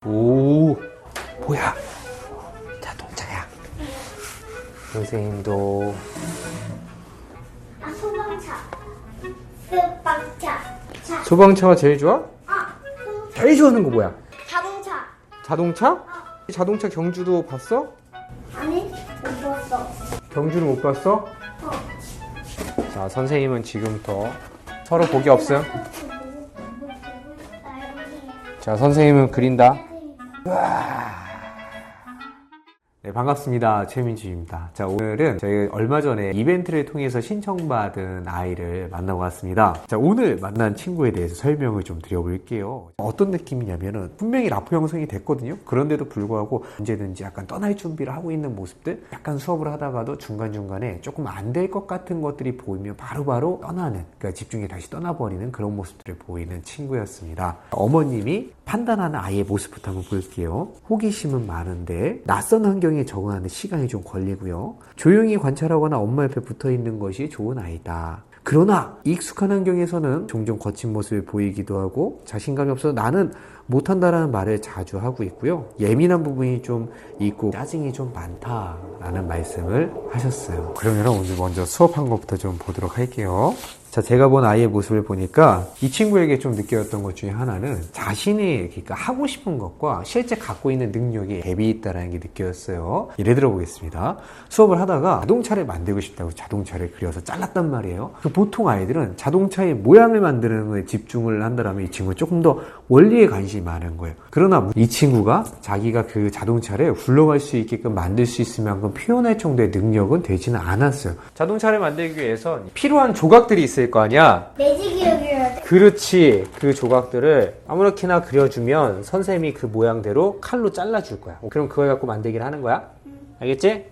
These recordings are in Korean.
오, 뭐야? 자동차야. 선생님도. 소방차. 소방차. 소방차가 제일 좋아? 제일 좋아하는 거 뭐야? 자동차. 자동차? 자동차 경주도 봤어? 아니, 못 봤어. 경주를 못 봤어? 자, 선생님은 지금부터 서로 복이 없음. 자, 선생님은 그린다. 네, 반갑습니다. 최민주입니다. 자, 오늘은 저희 얼마 전에 이벤트를 통해서 신청받은 아이를 만나고 왔습니다. 자, 오늘 만난 친구에 대해서 설명을 좀 드려볼게요. 어떤 느낌이냐면은 분명히 라포 형성이 됐거든요. 그런데도 불구하고 언제든지 약간 떠날 준비를 하고 있는 모습들, 약간 수업을 하다가도 중간중간에 조금 안 될 것 같은 것들이 보이면 바로바로 떠나는, 그러니까 집중이 다시 떠나버리는 그런 모습들을 보이는 친구였습니다. 어머님이 판단하는 아이의 모습부터 한번 볼게요. 호기심은 많은데 낯선 환경에 적응하는 시간이 좀 걸리고요. 조용히 관찰하거나 엄마 옆에 붙어 있는 것이 좋은 아이다. 그러나 익숙한 환경에서는 종종 거친 모습을 보이기도 하고 자신감이 없어서 나는 못한다라는 말을 자주 하고 있고요. 예민한 부분이 좀 있고 짜증이 좀 많다라는 말씀을 하셨어요. 그러면 오늘 먼저 수업한 것부터 좀 보도록 할게요. 자, 제가 본 아이의 모습을 보니까 이 친구에게 좀 느꼈던 것 중에 하나는 자신이 그러니까 하고 싶은 것과 실제 갖고 있는 능력이 갭이 있다는 게 느껴졌어요. 예를 들어 보겠습니다. 수업을 하다가 자동차를 만들고 싶다고 자동차를 그려서 잘랐단 말이에요. 보통 아이들은 자동차의 모양을 만드는 거에 집중을 한다면 이 친구는 조금 더 원리에 관심이 많은 거예요. 그러나 이 친구가 자기가 그 자동차를 굴러갈 수 있게끔 만들 수 있을 만큼 표현할 정도의 능력은 되지는 않았어요. 자동차를 만들기 위해서 필요한 조각들이 있어요. 거 아니야? 매직이라 그려야 돼. 그렇지. 그 조각들을 아무렇게나 그려주면 선생님이 그 모양대로 칼로 잘라줄 거야. 그럼 그걸 갖고 만들기를 하는 거야. 알겠지?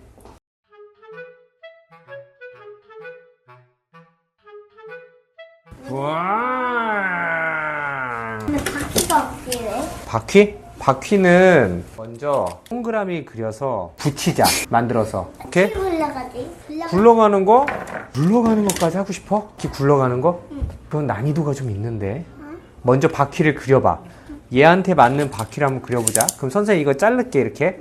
와. 근데 바퀴가 없기래. 바퀴? 바퀴는 먼저 동그라미 그려서 붙이자. 만들어서. 오케이? 굴러가지. 굴러가는 거? 굴러가는 것까지 하고 싶어? 바퀴 굴러가는 거? 그건 난이도가 좀 있는데. 먼저 바퀴를 그려봐. 얘한테 맞는 바퀴를 한번 그려보자. 그럼 선생님 이거 자를게 이렇게.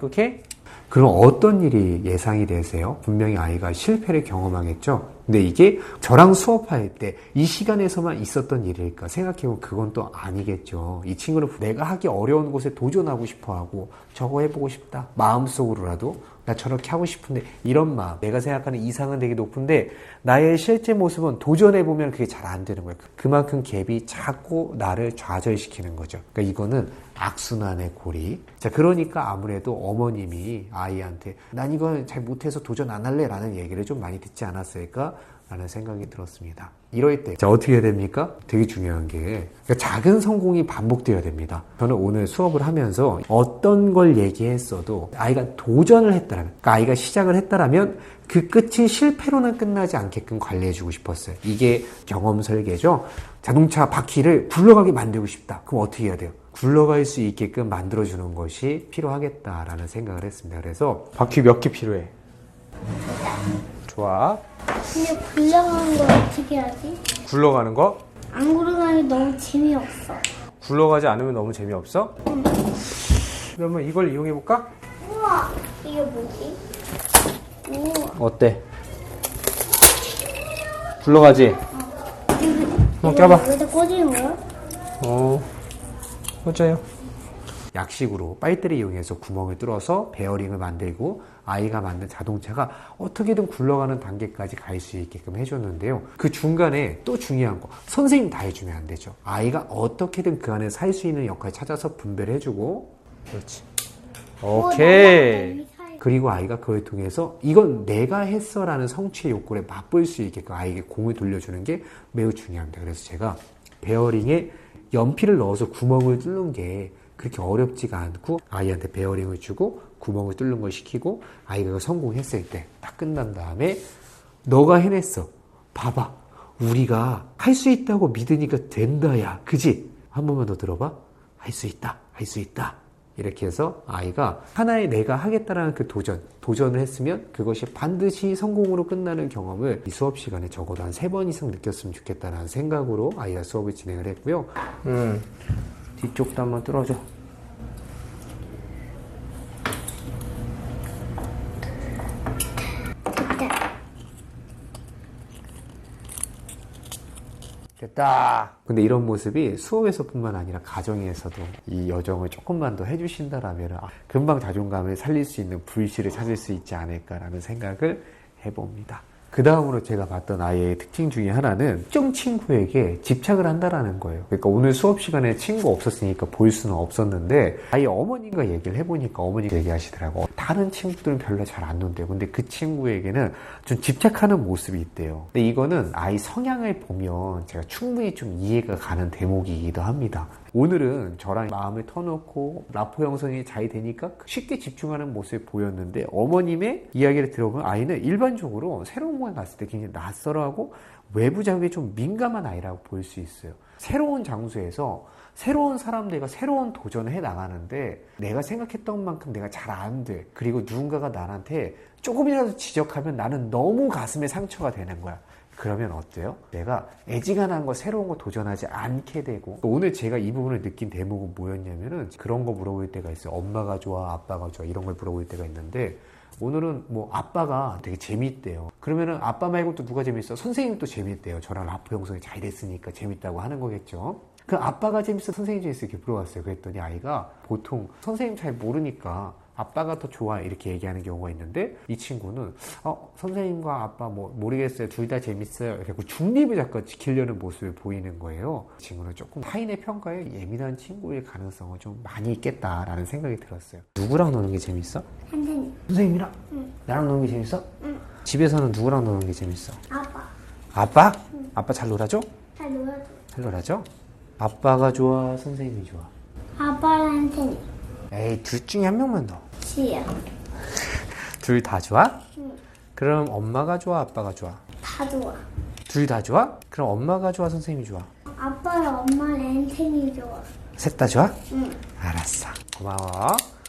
오케이? 그럼 어떤 일이 예상이 되세요? 분명히 아이가 실패를 경험하겠죠? 근데 이게 저랑 수업할 때 이 시간에서만 있었던 일일까 생각해보면 그건 또 아니겠죠. 이 친구는 내가 하기 어려운 곳에 도전하고 싶어하고 저거 해보고 싶다. 마음속으로라도 나 저렇게 하고 싶은데 이런 마음, 내가 생각하는 이상은 되게 높은데 나의 실제 모습은 도전해보면 그게 잘 안 되는 거예요. 그만큼 갭이 자꾸 나를 좌절시키는 거죠. 그러니까 이거는 악순환의 고리. 자, 그러니까 아무래도 어머님이 아이한테 난 이건 잘 못해서 도전 안 할래 라는 얘기를 좀 많이 듣지 않았을까 라는 생각이 들었습니다. 이럴 때 자, 어떻게 해야 됩니까? 되게 중요한 게 그러니까 작은 성공이 반복되어야 됩니다. 저는 오늘 수업을 하면서 어떤 걸 얘기했어도 아이가 도전을 했다라면, 그러니까 아이가 시작을 했다라면 그 끝이 실패로는 끝나지 않게끔 관리해주고 싶었어요. 이게 경험 설계죠. 자동차 바퀴를 굴러가게 만들고 싶다. 그럼 어떻게 해야 돼요? 굴러갈 수 있게끔 만들어주는 것이 필요하겠다라는 생각을 했습니다. 그래서 바퀴 몇 개 필요해? 좋아. 근데 굴러가는 걸 어떻게 하지? 굴러가는 거? 안 굴러가니 너무 재미없어. 굴러가지 않으면 너무 재미없어? 그러면 이걸 이용해볼까? 우와, 이게 뭐지? 우와. 어때? 굴러가지? 한번 껴봐. 여기다 꽂이는 거야? 꽂아요. 약식으로 빨대를 이용해서 구멍을 뚫어서 베어링을 만들고 아이가 만든 자동차가 어떻게든 굴러가는 단계까지 갈 수 있게끔 해줬는데요. 그 중간에 또 중요한 거, 선생님 다 해주면 안 되죠. 아이가 어떻게든 그 안에 살 수 있는 역할 찾아서 분배해주고. 그렇지. 오케이. 그리고 아이가 그걸 통해서 이건 내가 했어 라는 성취의 욕구를 맛볼 수 있게끔 아이에게 공을 돌려주는 게 매우 중요합니다. 그래서 제가 베어링에 연필을 넣어서 구멍을 뚫는 게 그렇게 어렵지가 않고 아이한테 베어링을 주고 구멍을 뚫는 걸 시키고 아이가 성공했을 때 딱 끝난 다음에 너가 해냈어. 봐봐. 우리가 할 수 있다고 믿으니까 된다 야. 그지? 한 번만 더 들어봐. 할 수 있다. 할 수 있다. 이렇게 해서 아이가 하나의 내가 하겠다라는 그 도전을 했으면 그것이 반드시 성공으로 끝나는 경험을 이 수업 시간에 적어도 한 3번 이상 느꼈으면 좋겠다라는 생각으로 아이와 수업을 진행을 했고요. 뒤쪽도 한번 뚫어줘. 됐다. 근데 이런 모습이 수업에서뿐만 아니라 가정에서도 이 여정을 조금만 더 해주신다라면 금방 자존감을 살릴 수 있는 불씨를 찾을 수 있지 않을까라는 생각을 해봅니다. 그 다음으로 제가 봤던 아이의 특징 중에 하나는 특정 친구에게 집착을 한다라는 거예요. 그러니까 오늘 수업 시간에 친구 없었으니까 볼 수는 없었는데 아이 어머님과 얘기를 해보니까 어머니가 얘기하시더라고. 다른 친구들은 별로 잘 안 논대요. 근데 그 친구에게는 좀 집착하는 모습이 있대요. 근데 이거는 아이 성향을 보면 제가 충분히 좀 이해가 가는 대목이기도 합니다. 오늘은 저랑 마음을 터놓고 라포 형성이 잘 되니까 쉽게 집중하는 모습이 보였는데 어머님의 이야기를 들어보면 아이는 일반적으로 새로운 곳에 갔을 때 굉장히 낯설어하고 외부 자극에 좀 민감한 아이라고 볼 수 있어요. 새로운 장소에서 새로운 사람들과 새로운 도전을 해 나가는데 내가 생각했던 만큼 내가 잘 안 돼. 그리고 누군가가 나한테 조금이라도 지적하면 나는 너무 가슴에 상처가 되는 거야. 그러면 어때요? 내가 애지간한 거 새로운 거 도전하지 않게 되고 오늘 제가 이 부분을 느낀 대목은 뭐였냐면은 그런 거 물어볼 때가 있어요. 엄마가 좋아 아빠가 좋아 이런 걸 물어볼 때가 있는데 오늘은 뭐 아빠가 되게 재밌대요. 그러면은 아빠 말고 또 누가 재밌어? 선생님이 또 재밌대요. 저랑 라포 형성이 잘 됐으니까 재밌다고 하는 거겠죠. 그 아빠가 재밌어 선생님 재밌어 이렇게 물어봤어요. 그랬더니 아이가 보통 선생님 잘 모르니까 아빠가 더 좋아 이렇게 얘기하는 경우가 있는데 이 친구는 선생님과 아빠 뭐 모르겠어요 둘 다 재밌어요 이렇게 중립을 자꾸 지키려는 모습을 보이는 거예요. 이 친구는 조금 타인의 평가에 예민한 친구일 가능성은 좀 많이 있겠다라는 생각이 들었어요. 누구랑 노는 게 재밌어? 선생님. 선생님이랑? 응. 나랑 노는 게 재밌어? 응. 집에서는 누구랑 노는 게 재밌어? 아빠. 아빠? 아빠 잘 놀아줘? 잘 놀아줘. 잘 놀아줘? 아빠가 좋아 선생님이 좋아? 아빠랑 선생님. 에이 둘 중에 한 명만 넣어. 지야. 둘 다 좋아? 응. 그럼 엄마가 좋아 아빠가 좋아? 다 좋아. 둘 다 좋아? 그럼 엄마가 좋아 선생님이 좋아? 아빠랑 엄마랑 선생님이 좋아. 셋 다 좋아? 응. 알았어 고마워.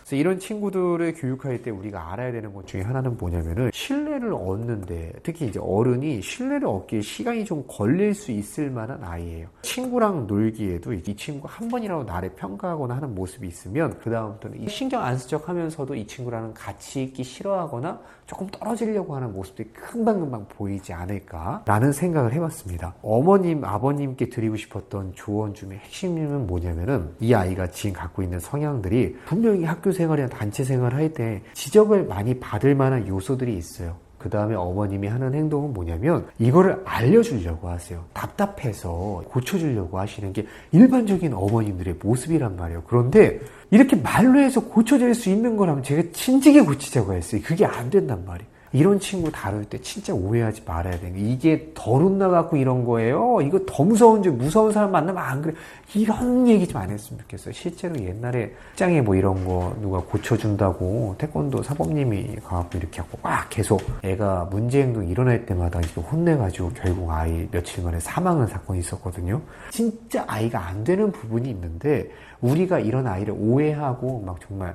그래서 이런 친구들을 교육할 때 우리가 알아야 되는 것 중에 하나는 뭐냐면은 신뢰를 얻는데 특히 이제 어른이 신뢰를 얻기에 시간이 좀 걸릴 수 있을 만한 아이예요. 친구랑 놀기에도 이 친구 한 번이라도 나를 평가하거나 하는 모습이 있으면 그 다음부터는 신경 안 쓰적 하면서도 이 친구랑은 같이 있기 싫어하거나 조금 떨어지려고 하는 모습들이 금방금방 보이지 않을까라는 생각을 해봤습니다. 어머님, 아버님께 드리고 싶었던 조언 중에 핵심은 뭐냐면은 이 아이가 지금 갖고 있는 성향들이 분명히 학교 생활이나 단체 생활을 할 때 지적을 많이 받을 만한 요소들이 있어요. 그 다음에 어머님이 하는 행동은 뭐냐면 이거를 알려주려고 하세요. 답답해서 고쳐주려고 하시는 게 일반적인 어머님들의 모습이란 말이에요. 그런데 이렇게 말로 해서 고쳐질 수 있는 거라면 제가 진지하게 고치자고 했어요. 그게 안 된단 말이에요. 이런 친구 다룰 때 진짜 오해하지 말아야 되는 게 이게 덜 혼나갖고 이런 거예요. 이거 더 무서운지 무서운 사람 만나면 안 그래. 이런 얘기 좀 안 했으면 좋겠어요. 실제로 옛날에 직장에 뭐 이런 거 누가 고쳐준다고 태권도 사범님이 가갖고 이렇게 하고 막 계속 애가 문제 행동 일어날 때마다 이렇게 혼내가지고 결국 아이 며칠 만에 사망한 사건이 있었거든요. 진짜 아이가 안 되는 부분이 있는데 우리가 이런 아이를 오해하고 막 정말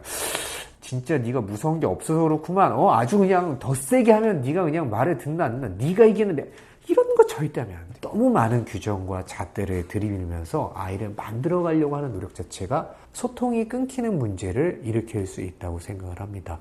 진짜 네가 무서운 게 없어서 그렇구만. 아주 그냥 더 세게 하면 네가 그냥 말을 듣나 안 듣나. 네가 이기는데 이런 거 절대 하면 안 돼. 너무 많은 규정과 잣대를 들이밀면서 아이를 만들어가려고 하는 노력 자체가 소통이 끊기는 문제를 일으킬 수 있다고 생각을 합니다.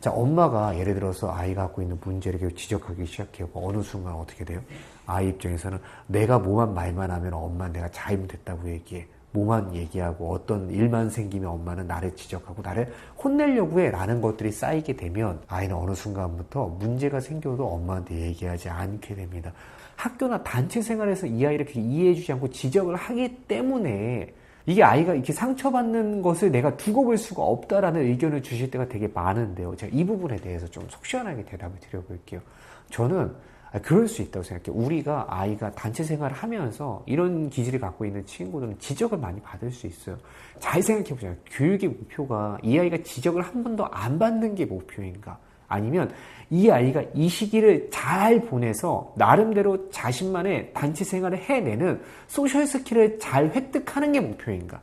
자, 엄마가 예를 들어서 아이가 갖고 있는 문제를 계속 지적하기 시작해요. 어느 순간 어떻게 돼요? 아이 입장에서는 내가 뭐만 말만 하면 엄마 내가 잘못했다고 얘기해. 뭐만 얘기하고 어떤 일만 생기면 엄마는 나를 지적하고 나를 혼내려고 해 라는 것들이 쌓이게 되면 아이는 어느 순간부터 문제가 생겨도 엄마한테 얘기하지 않게 됩니다. 학교나 단체 생활에서 이 아이를 그렇게 이해해주지 않고 지적을 하기 때문에 이게 아이가 이렇게 상처받는 것을 내가 두고 볼 수가 없다라는 의견을 주실 때가 되게 많은데요. 제가 이 부분에 대해서 좀 속 시원하게 대답을 드려볼게요. 저는 그럴 수 있다고 생각해요. 우리가 아이가 단체 생활을 하면서 이런 기질을 갖고 있는 친구들은 지적을 많이 받을 수 있어요. 잘 생각해보자면 교육의 목표가 이 아이가 지적을 한 번도 안 받는 게 목표인가? 아니면 이 아이가 이 시기를 잘 보내서 나름대로 자신만의 단체 생활을 해내는 소셜 스킬을 잘 획득하는 게 목표인가?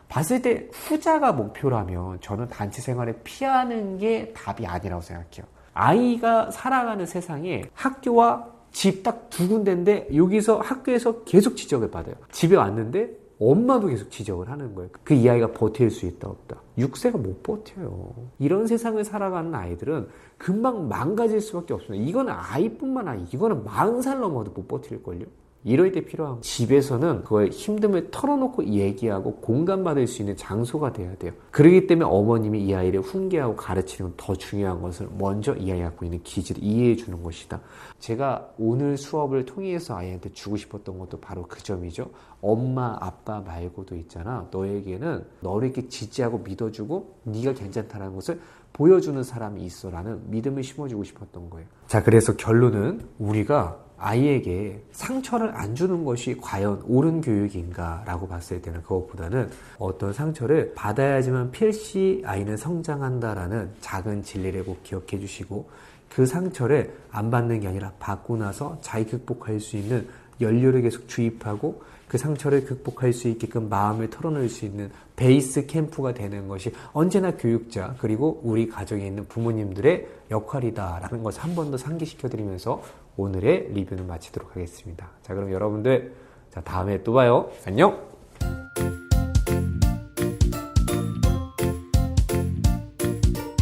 봤을 때 후자가 목표라면 저는 단체 생활을 피하는 게 답이 아니라고 생각해요. 아이가 살아가는 세상에 학교와 집 딱 두 군데인데 여기서 학교에서 계속 지적을 받아요. 집에 왔는데 엄마도 계속 지적을 하는 거예요. 그 이 아이가 버틸 수 있다 없다. 6세가 못 버텨요. 이런 세상을 살아가는 아이들은 금방 망가질 수밖에 없습니다. 이거는 아이뿐만 아니라 이거는 40살 넘어도 못 버틸걸요. 이럴 때 필요한 거. 집에서는 그거의 힘듦을 털어놓고 얘기하고 공감받을 수 있는 장소가 돼야 돼요. 그렇기 때문에 어머님이 이 아이를 훈계하고 가르치는 건 더 중요한 것을 먼저 이 아이가 갖고 있는 기질을 이해해 주는 것이다. 제가 오늘 수업을 통해서 아이한테 주고 싶었던 것도 바로 그 점이죠. 엄마, 아빠 말고도 있잖아. 너에게는 너를 이렇게 지지하고 믿어주고 네가 괜찮다는 것을 보여주는 사람이 있어라는 믿음을 심어주고 싶었던 거예요. 자, 그래서 결론은 우리가 아이에게 상처를 안 주는 것이 과연 옳은 교육인가 라고 봤을 때는 그것보다는 어떤 상처를 받아야지만 필시 아이는 성장한다라는 작은 진리를 꼭 기억해 주시고, 그 상처를 안 받는 게 아니라 받고 나서 자기 극복할 수 있는 연료를 계속 주입하고 그 상처를 극복할 수 있게끔 마음을 털어놓을 수 있는 베이스 캠프가 되는 것이 언제나 교육자 그리고 우리 가정에 있는 부모님들의 역할이다라는 것을 한 번 더 상기시켜드리면서 오늘의 리뷰는 마치도록 하겠습니다. 자, 그럼 여러분들, 자, 다음에 또 봐요. 안녕!